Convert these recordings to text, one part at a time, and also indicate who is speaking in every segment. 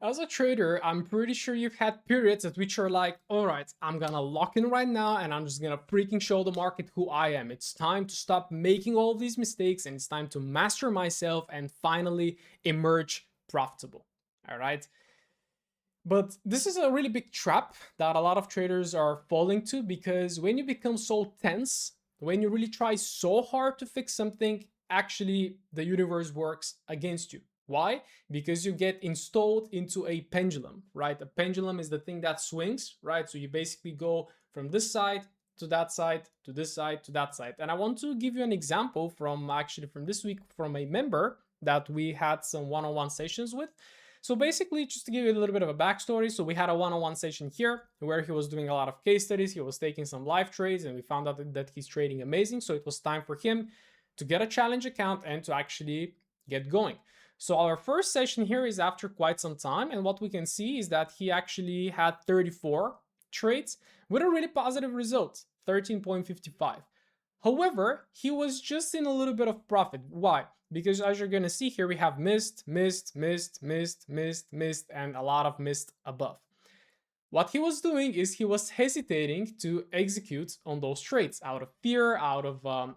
Speaker 1: As a trader, I'm pretty sure you've had periods at which you're like, all right, I'm gonna lock in right now and I'm just gonna freaking show the market who I am. It's time to stop making all of these mistakes and it's time to master myself and finally emerge profitable. All right. But this is a really big trap that a lot of traders are falling to, because when you become so tense, when you really try so hard to fix something, actually the universe works against you. Why? Because you get installed into a pendulum, right? A pendulum is the thing that swings, right? So you basically go from this side to that side to this side to that side. And I want to give you an example from actually from this week from a member that we had some one-on-one sessions with. So basically, just to give you a little bit of a backstory, so we had a one-on-one session here where he was doing a lot of case studies, he was taking some live trades, and we found out that he's trading amazing. So it was time for him to get a challenge account and to actually get going. So our first session here is after quite some time, and what we can see is that he actually had 34 trades with a really positive result, 13.55. However, he was just in a little bit of profit. Why? Because as you're going to see here, we have missed, missed, missed, missed, missed, missed, and a lot of missed above. What he was doing is he was hesitating to execute on those trades out of fear, out of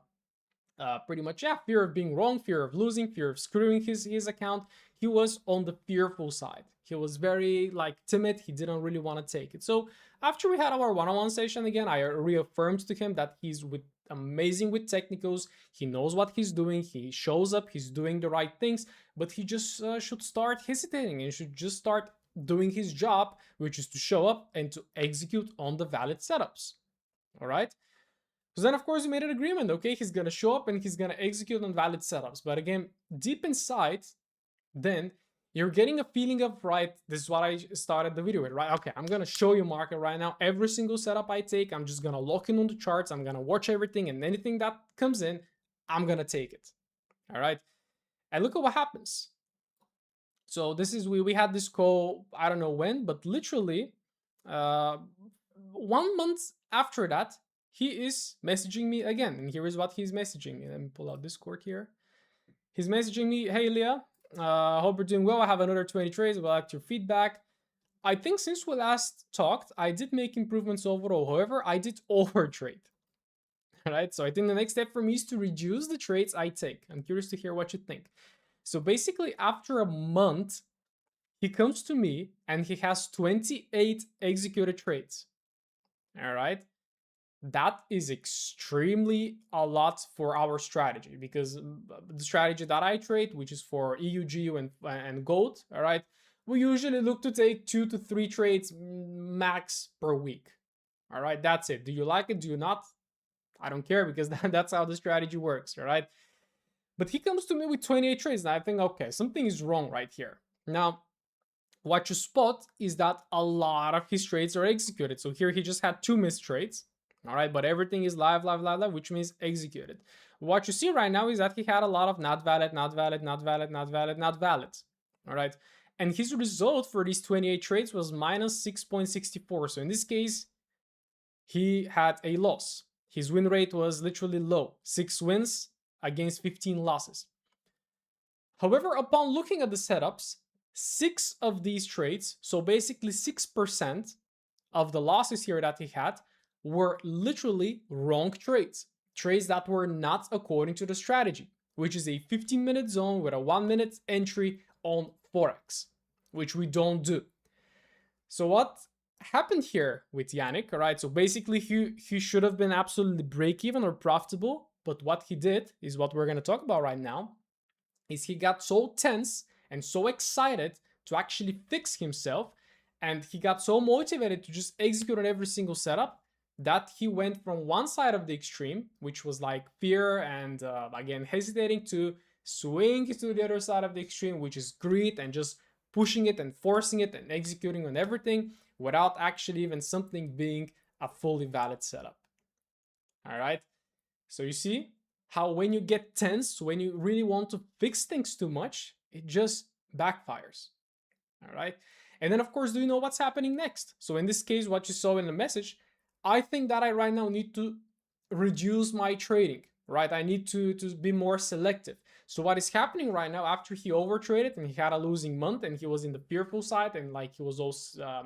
Speaker 1: pretty much, yeah, fear of being wrong, fear of losing, fear of screwing his account. He was on the fearful side. He was very like timid. He didn't really want to take it. So after we had our one-on-one session again, I reaffirmed to him that he's amazing with technicals. He knows what he's doing. He shows up. He's doing the right things, but he just should start hesitating and should just start doing his job, which is to show up and to execute on the valid setups. All right. So then, of course, we made an agreement. Okay, he's gonna show up and he's gonna execute on valid setups. But again, deep inside, then you're getting a feeling of, right, this is what I started the video with, right? Okay, I'm gonna show you market right now. Every single setup I take, I'm just gonna lock in on the charts. I'm gonna watch everything, and anything that comes in, I'm gonna take it. All right. And look at what happens. So this is we had this call, I don't know when, but literally uh 1 month after that, he is messaging me again. And here is what he's messaging me. Let me pull out Discord here. He's messaging me, hey Iliya, hope you're doing well. I have another 20 trades. I'd like your feedback. I think since we last talked, I did make improvements overall. However, I did overtrade. Right? So I think the next step for me is to reduce the trades I take. I'm curious to hear what you think. So basically, after a month, he comes to me and he has 28 executed trades. All right. That is extremely a lot for our strategy, because the strategy that I trade, which is for EUG and gold, all right, we usually look to take 2 to 3 trades max per week. All right, that's it. Do you like it? Do you not? I don't care, because that's how the strategy works. All right. But he comes to me with 28 trades, and I think, okay, something is wrong right here. Now, what you spot is that a lot of his trades are executed. So here he just had 2 missed trades. All right, but everything is live, live, live, live, which means executed. What you see right now is that he had a lot of not valid, not valid, not valid, not valid, not valid. All right. And his result for these 28 trades was minus 6.64. So in this case, he had a loss. His win rate was literally low, 6 wins against 15 losses. However, upon looking at the setups, 6 of these trades, so basically 6% of the losses here that he had, were literally wrong trades. Trades that were not according to the strategy, which is a 15-minute zone with a 1-minute entry on forex, which we don't do. So what happened here with Yannick, all right? So basically he should have been absolutely break even or profitable, but what he did is what we're going to talk about right now. Is he got so tense and so excited to actually fix himself, and he got so motivated to just execute on every single setup, that he went from one side of the extreme, which was like fear and again hesitating, to swing to the other side of the extreme, which is greed and just pushing it and forcing it and executing on everything without actually even something being a fully valid setup. All right. So you see how when you get tense, when you really want to fix things too much, it just backfires. All right. And then, of course, do you know what's happening next? So in this case, what you saw in the message, I think that I right now need to reduce my trading, right? I need to be more selective. So what is happening right now, after he overtraded and he had a losing month and he was in the fearful side and like he was also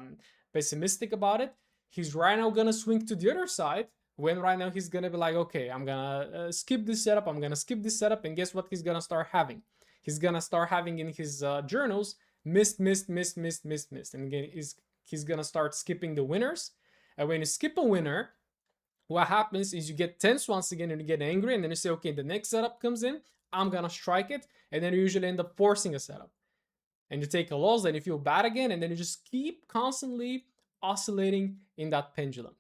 Speaker 1: pessimistic about it, he's right now gonna swing to the other side, when right now he's gonna be like, okay, I'm gonna skip this setup, I'm gonna skip this setup, and guess what he's gonna start having? He's gonna start having in his journals missed, missed, missed, missed, missed, missed, and again he's gonna start skipping the winners. And when you skip a winner, what happens is you get tense once again and you get angry, and then you say, okay, the next setup comes in, I'm gonna strike it, and then you usually end up forcing a setup. And you take a loss, then you feel bad again, and then you just keep constantly oscillating in that pendulum.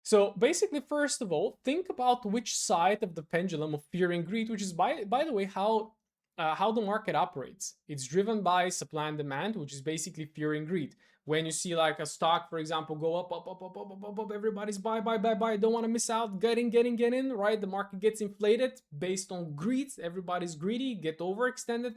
Speaker 1: So basically, first of all, think about which side of the pendulum of fear and greed, which is by the way how the market operates. It's driven by supply and demand, which is basically fear and greed. When you see like a stock, for example, go up, up, up, up, up, up, up, up, everybody's buy, buy, buy, buy. Don't want to miss out. Get in, right? The market gets inflated based on greed. Everybody's greedy, get overextended.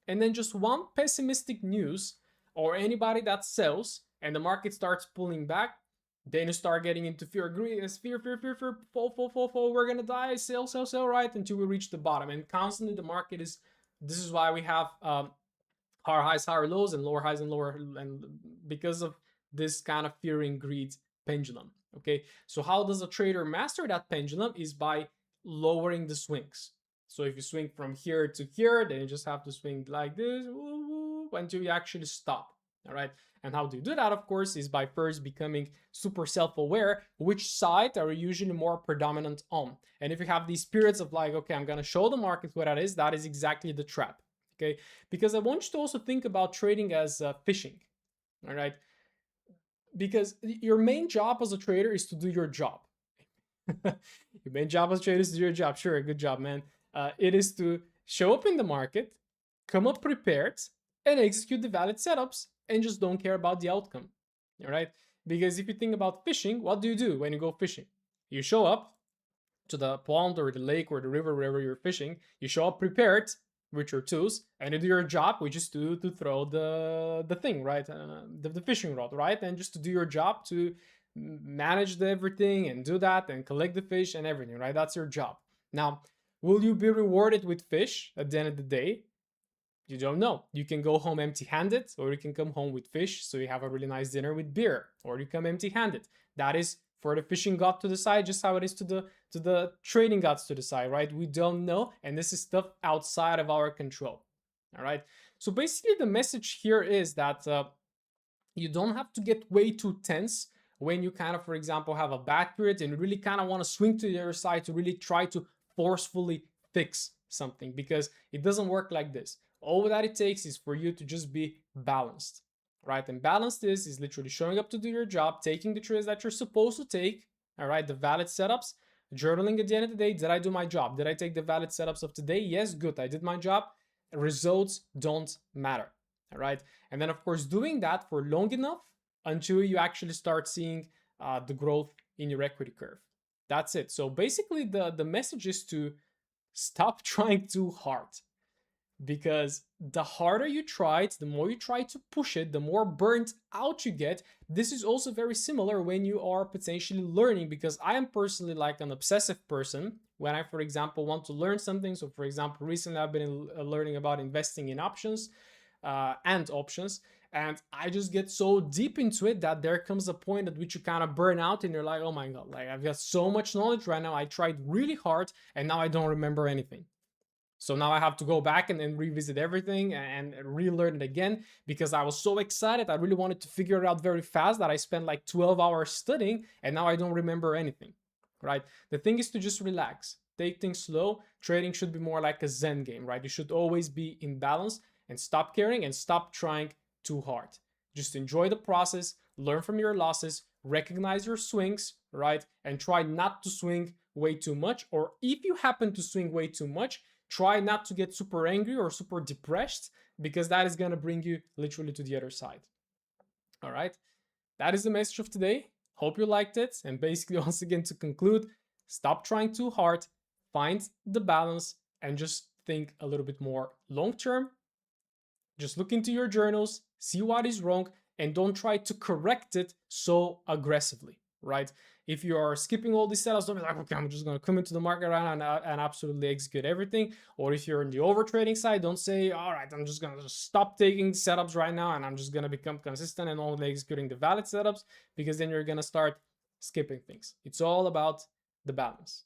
Speaker 1: And then just one pessimistic news or anybody that sells and the market starts pulling back, then you start getting into fear, greed, fear, fall, we're gonna die, sell, right? Until we reach the bottom. And constantly the market is, this is why we have higher highs, higher lows, and lower highs and lower, and because of this kind of fear and greed pendulum. Okay, so how does a trader master that pendulum? Is by lowering the swings. So if you swing from here to here, then you just have to swing like this until you actually stop. All right. And how do you do that, of course, is by first becoming super self-aware, which side are you usually more predominant on. And if you have these periods of like, okay, I'm going to show the market what that is exactly the trap. Okay. Because I want you to also think about trading as fishing. All right. Because your main job as a trader is to do your job. Your main job as a trader is to do your job. Sure. Good job, man. It is to show up in the market, come up prepared, and execute the valid setups, and just don't care about the outcome. All right? Because if you think about fishing, what do you do when you go fishing? You show up to the pond or the lake or the river, wherever you're fishing. You show up prepared with your tools, and you do your job, which is to throw the thing, right? The fishing rod, right? And just to do your job, to manage everything and do that and collect the fish and everything, right? That's your job. Now, will you be rewarded with fish at the end of the day? You don't know. You can go home empty-handed, or you can come home with fish, so you have a really nice dinner with beer, or you come empty-handed. That is for the fishing god to decide, just how it is to the trading gods to decide, right? We don't know, and this is stuff outside of our control. All right. So basically, the message here is that you don't have to get way too tense when you kind of, for example, have a bad period and really kind of want to swing to the other side to really try to forcefully fix something, because it doesn't work like this. All that it takes is for you to just be balanced, right? And balanced is literally showing up to do your job, taking the trades that you're supposed to take, all right? The valid setups, journaling at the end of the day. Did I do my job? Did I take the valid setups of today? Yes, good. I did my job. Results don't matter, all right? And then, of course, doing that for long enough until you actually start seeing the growth in your equity curve. That's it. So basically, the message is to stop trying too hard, because the harder you try it, the more you try to push it, the more burnt out you get. This is also very similar when you are potentially learning, because I am personally like an obsessive person when I, for example, want to learn something. So, for example, recently I've been learning about investing in options and options. And I just get so deep into it that there comes a point at which you kind of burn out and you're like, oh my God, like I've got so much knowledge right now. I tried really hard and now I don't remember anything. So now I have to go back and revisit everything and relearn it again, because I was so excited. I really wanted to figure it out very fast that I spent like 12 hours studying and now I don't remember anything, right? The thing is to just relax, take things slow. Trading should be more like a Zen game, right? You should always be in balance and stop caring and stop trying too hard. Just enjoy the process, learn from your losses, recognize your swings, right? And try not to swing way too much. Or if you happen to swing way too much, try not to get super angry or super depressed, because that is going to bring you literally to the other side. All right. That is the message of today. Hope you liked it. And basically, once again, to conclude, stop trying too hard, find the balance, and just think a little bit more long term. Just look into your journals, see what is wrong, and don't try to correct it so aggressively. right? If you are skipping all these setups, don't be like, okay, I'm just gonna come into the market right now and absolutely execute everything. Or if you're in the overtrading side, don't say, all right, I'm just gonna stop taking setups right now and I'm just gonna become consistent and only executing the valid setups, because then you're gonna start skipping things. It's all about the balance.